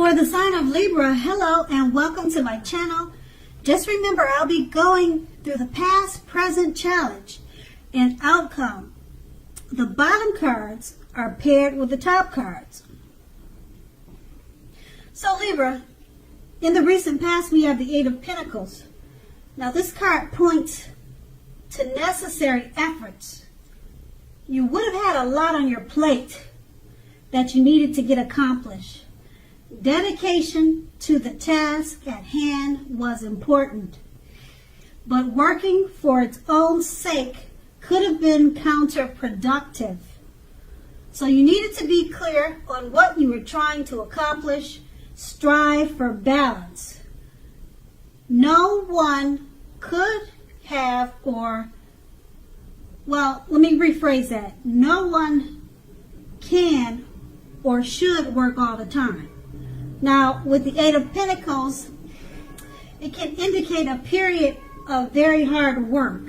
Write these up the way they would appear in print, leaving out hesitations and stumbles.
For the sign of Libra, hello and welcome to my channel. Just remember, I'll be going through the past, present challenge and outcome. The bottom cards are paired with the top cards. So Libra, in the recent past we have the Eight of Pentacles. Now this card points to necessary efforts. You would have had a lot on your plate that you needed to get accomplished. Dedication to the task at hand was important, but working for its own sake could have been counterproductive. So you needed to be clear on what you were trying to accomplish. Strive for balance. No one could have let me rephrase that. No one can or should work all the time. Now, with the Eight of Pentacles, it can indicate a period of very hard work.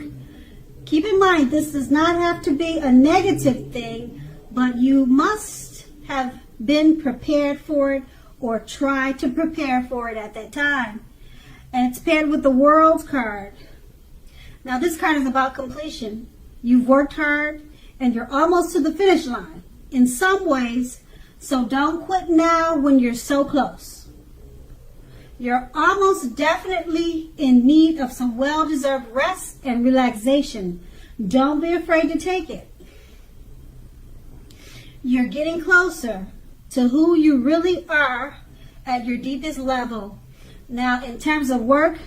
Keep in mind, this does not have to be a negative thing, but you must have been prepared for it or try to prepare for it at that time. And it's paired with the World card. Now, this card is about completion. You've worked hard and you're almost to the finish line in some ways. So don't quit now when you're so close. You're almost definitely in need of some well-deserved rest and relaxation. Don't be afraid to take it. You're getting closer to who you really are at your deepest level. Now, in terms of work,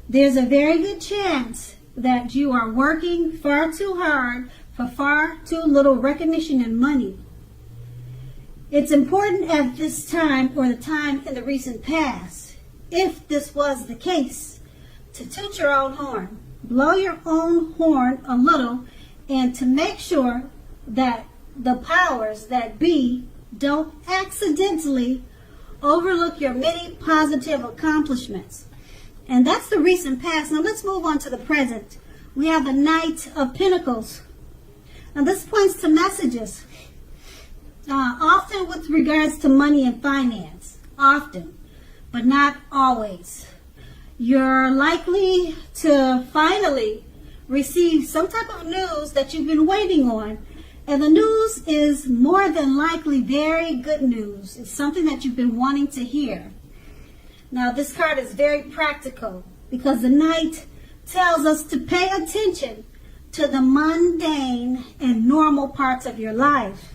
there's a very good chance that you are working far too hard for far too little recognition and money. It's important at this time, or the time in the recent past, if this was the case, to toot your own horn, blow your own horn a little, and to make sure that the powers that be don't accidentally overlook your many positive accomplishments. And that's the recent past. Now let's move on to the present. We have the Knight of Pentacles. Now this points to messages. Often with regards to money and finance. Often, but not always. You're likely to finally receive some type of news that you've been waiting on. And the news is more than likely very good news. It's something that you've been wanting to hear. Now this card is very practical because the Knight tells us to pay attention to the mundane and normal parts of your life.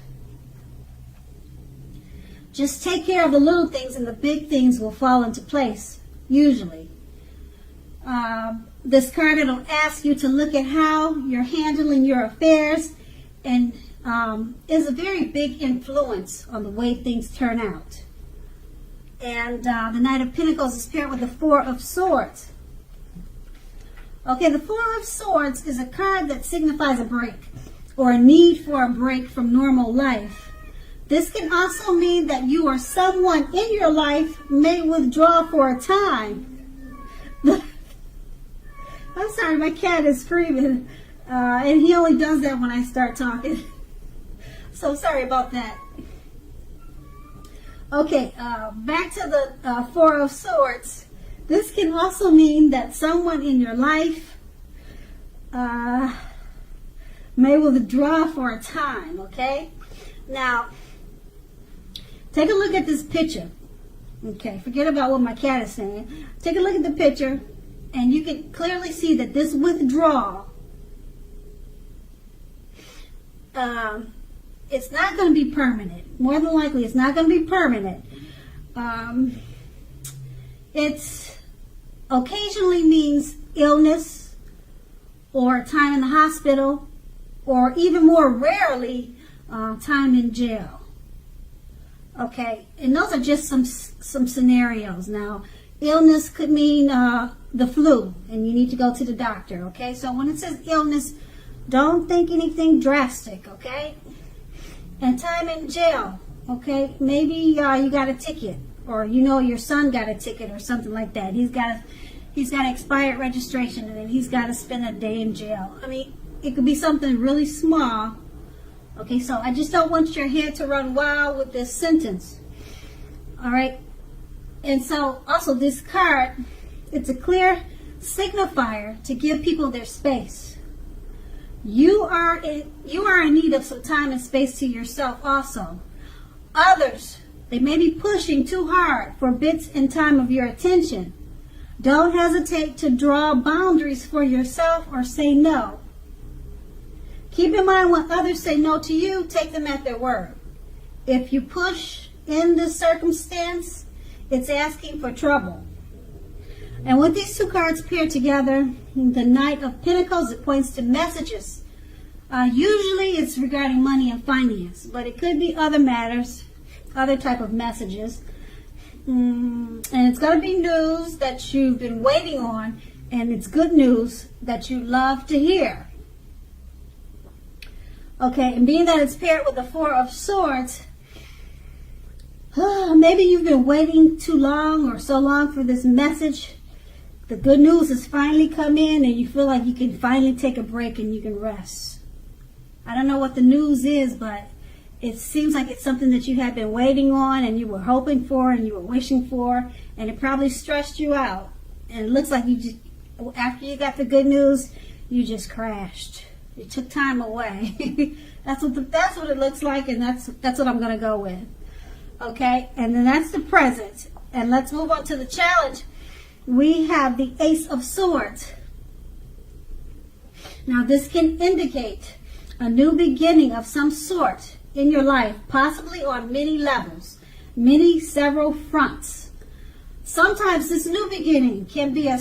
Just take care of the little things and the big things will fall into place, usually. This card, it'll ask you to look at how you're handling your affairs and is a very big influence on the way things turn out. And the Knight of Pentacles is paired with the Four of Swords. Okay, the Four of Swords is a card that signifies a break or a need for a break from normal life. This can also mean that you or someone in your life may withdraw for a time. I'm sorry, my cat is screaming, and he only does that when I start talking. So sorry about that. Okay, back to the Four of Swords. This can also mean that someone in your life may withdraw for a time, okay? Now, take a look at this picture. Okay, forget about what my cat is saying. Take a look at the picture, and you can clearly see that this withdrawal, it's not going to be permanent. More than likely, it's not going to be permanent. It's occasionally means illness or time in the hospital, or even more rarely, time in jail. Okay, and those are just some scenarios. Now, illness could mean the flu, and you need to go to the doctor. Okay, so when it says illness, don't think anything drastic. Okay, and time in jail. Okay, maybe you got a ticket, or your son got a ticket, or something like that. He's got expired registration, and then he's got to spend a day in jail. I mean, it could be something really small. Okay, so I just don't want your head to run wild with this sentence. All right. And so also this card, it's a clear signifier to give people their space. You are in need of some time and space to yourself also. Others, they may be pushing too hard for bits and time of your attention. Don't hesitate to draw boundaries for yourself or say no. Keep in mind when others say no to you, take them at their word. If you push in this circumstance, it's asking for trouble. And with these two cards paired together, the Knight of Pentacles, it points to messages. Usually it's regarding money and finance, but it could be other matters, other type of messages. And it's going to be news that you've been waiting on, and it's good news that you love to hear. Okay, and being that it's paired with the Four of Swords, maybe you've been waiting too long or so long for this message. The good news has finally come in and you feel like you can finally take a break and you can rest. I don't know what the news is, but it seems like it's something that you had been waiting on and you were hoping for and you were wishing for, and it probably stressed you out. And it looks like you just, after you got the good news, you just crashed. You took time away. That's what it looks like, and that's what I'm going to go with. Okay, and then that's the present. And let's move on to the challenge. We have the Ace of Swords. Now this can indicate a new beginning of some sort in your life, possibly on many levels, several fronts. Sometimes this new beginning can be a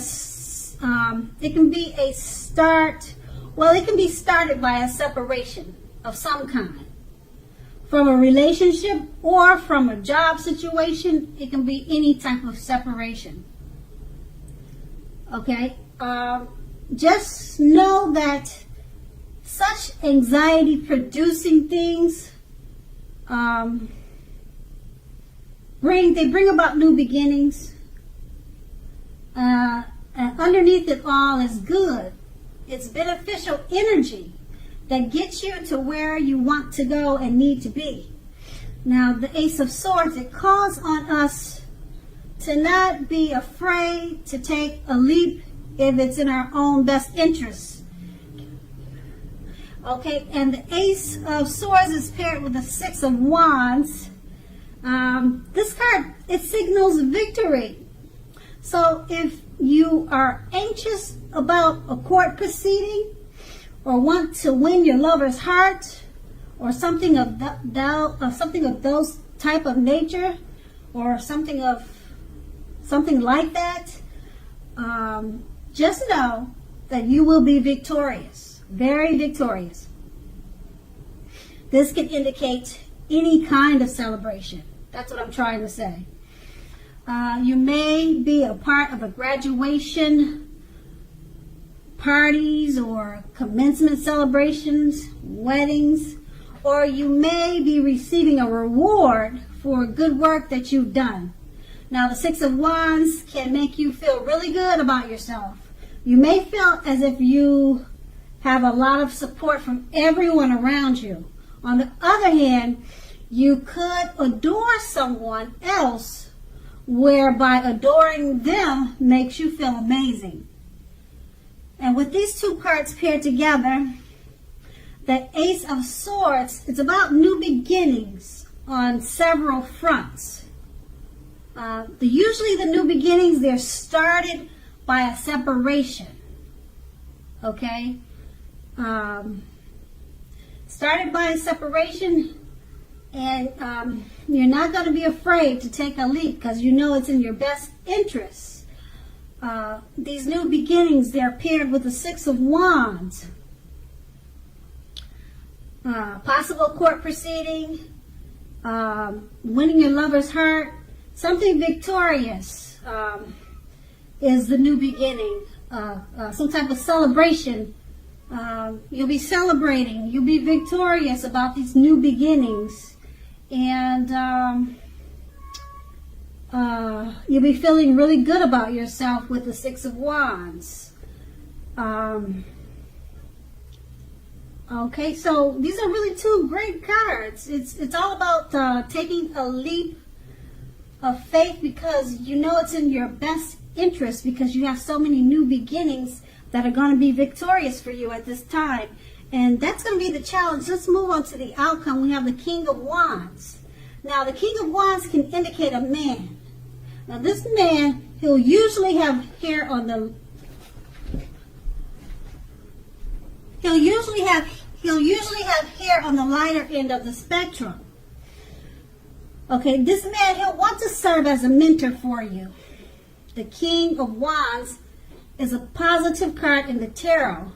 start. Well, it can be started by a separation of some kind. From a relationship or from a job situation, it can be any type of separation. Okay? Just know that such anxiety-producing things bring about new beginnings. And underneath it all is good. It's beneficial energy that gets you to where you want to go and need to be. Now, the Ace of Swords, it calls on us to not be afraid to take a leap if it's in our own best interests. Okay, and the Ace of Swords is paired with the Six of Wands. This card, it signals victory. So if you are anxious about a court proceeding or want to win your lover's heart or something of those type of nature or something like that, just know that you will be victorious, very victorious. This can indicate any kind of celebration. That's what I'm trying to say. You may be a part of a graduation parties or commencement celebrations, weddings, or you may be receiving a reward for good work that you've done. Now, the Six of Wands can make you feel really good about yourself. You may feel as if you have a lot of support from everyone around you. On the other hand, you could adore someone else, whereby adoring them makes you feel amazing. And with these two cards paired together, the Ace of Swords, it's about new beginnings on several fronts. Usually the new beginnings, they're started by a separation. Okay? Started by a separation, and you're not going to be afraid to take a leap because you know it's in your best interest. These new beginnings, they're paired with the Six of Wands. Possible court proceeding, winning your lover's heart, something victorious is the new beginning. Some type of celebration. You'll be celebrating. You'll be victorious about these new beginnings. And you'll be feeling really good about yourself with the Six of Wands. Okay, so these are really two great cards. It's all about taking a leap of faith because you know it's in your best interest because you have so many new beginnings that are going to be victorious for you at this time. And that's going to be the challenge. Let's move on to the outcome. We have the King of Wands. Now, the King of Wands can indicate a man. Now, this man, he'll usually have hair on the... He'll usually have hair on the lighter end of the spectrum. Okay, this man, he'll want to serve as a mentor for you. The King of Wands is a positive card in the tarot.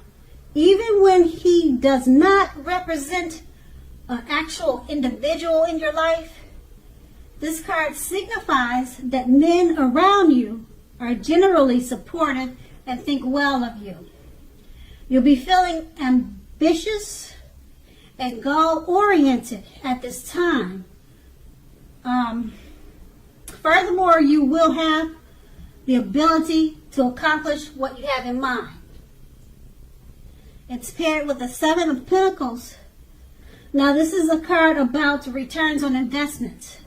Even when he does not represent an actual individual in your life, this card signifies that men around you are generally supportive and think well of you. You'll be feeling ambitious and goal-oriented at this time. Furthermore, you will have the ability to accomplish what you have in mind. It's paired with the Seven of Pentacles. Now, this is a card about returns on investments.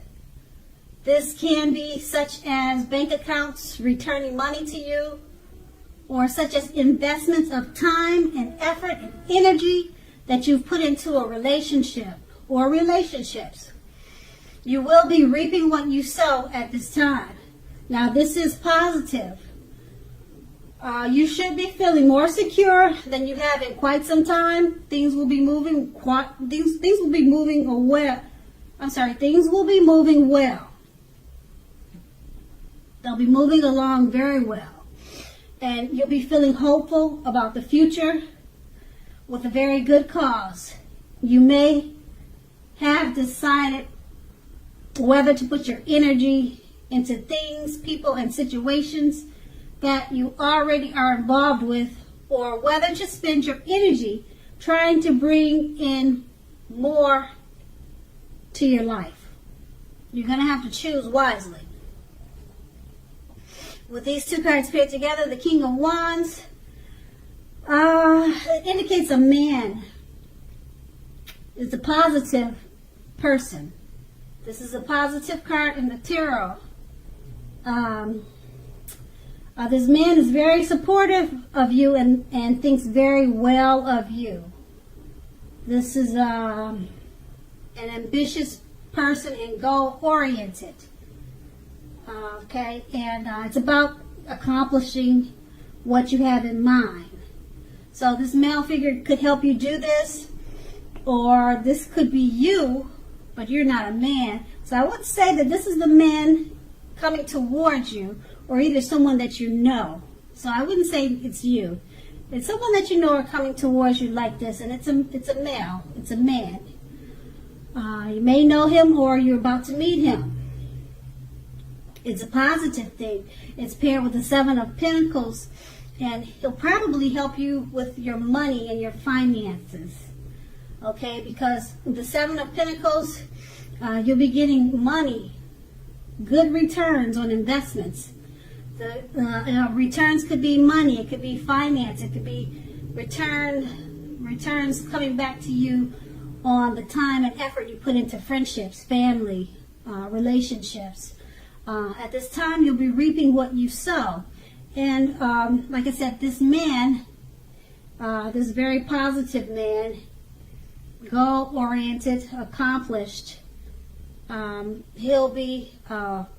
This can be such as bank accounts returning money to you, or such as investments of time and effort and energy that you've put into a relationship or relationships. You will be reaping what you sow at this time. Now, this is positive. You should be feeling more secure than you have in quite some time. Things will be moving well. Things will be moving well. They'll be moving along very well. And you'll be feeling hopeful about the future with a very good cause. You may have decided whether to put your energy into things, people, and situations that you already are involved with, or whether to spend your energy trying to bring in more to your life. You're going to have to choose wisely. With these two cards paired together, the King of Wands, it indicates a man. It's a positive person. This is a positive card in the tarot. This man is very supportive of you and thinks very well of you. This is an ambitious person and goal-oriented. Okay, and it's about accomplishing what you have in mind. So this male figure could help you do this, or this could be you, but you're not a man. So I would say that this is the man coming towards you, or either someone that you know. So I wouldn't say it's you. It's someone that you know are coming towards you like this, and it's a male. It's a man. You may know him, or you're about to meet him. It's a positive thing. It's paired with the Seven of Pentacles, and he'll probably help you with your money and your finances. Okay, because the Seven of Pentacles, you'll be getting money, good returns on investments. The returns could be money, it could be finance, it could be returns coming back to you on the time and effort you put into friendships, family, relationships. At this time, you'll be reaping what you sow. And like I said, this man, this very positive man, goal-oriented, accomplished, he'll be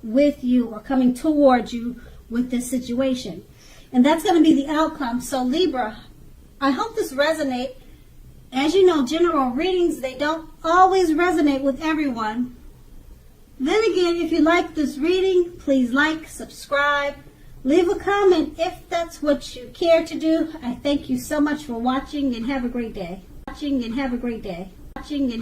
with you or coming towards you with this situation. And that's going to be the outcome. So Libra, I hope this resonates. As you know, general readings, they don't always resonate with everyone. Then again, if you like this reading, please like, subscribe, leave a comment if that's what you care to do. I thank you so much for watching, and have a great day.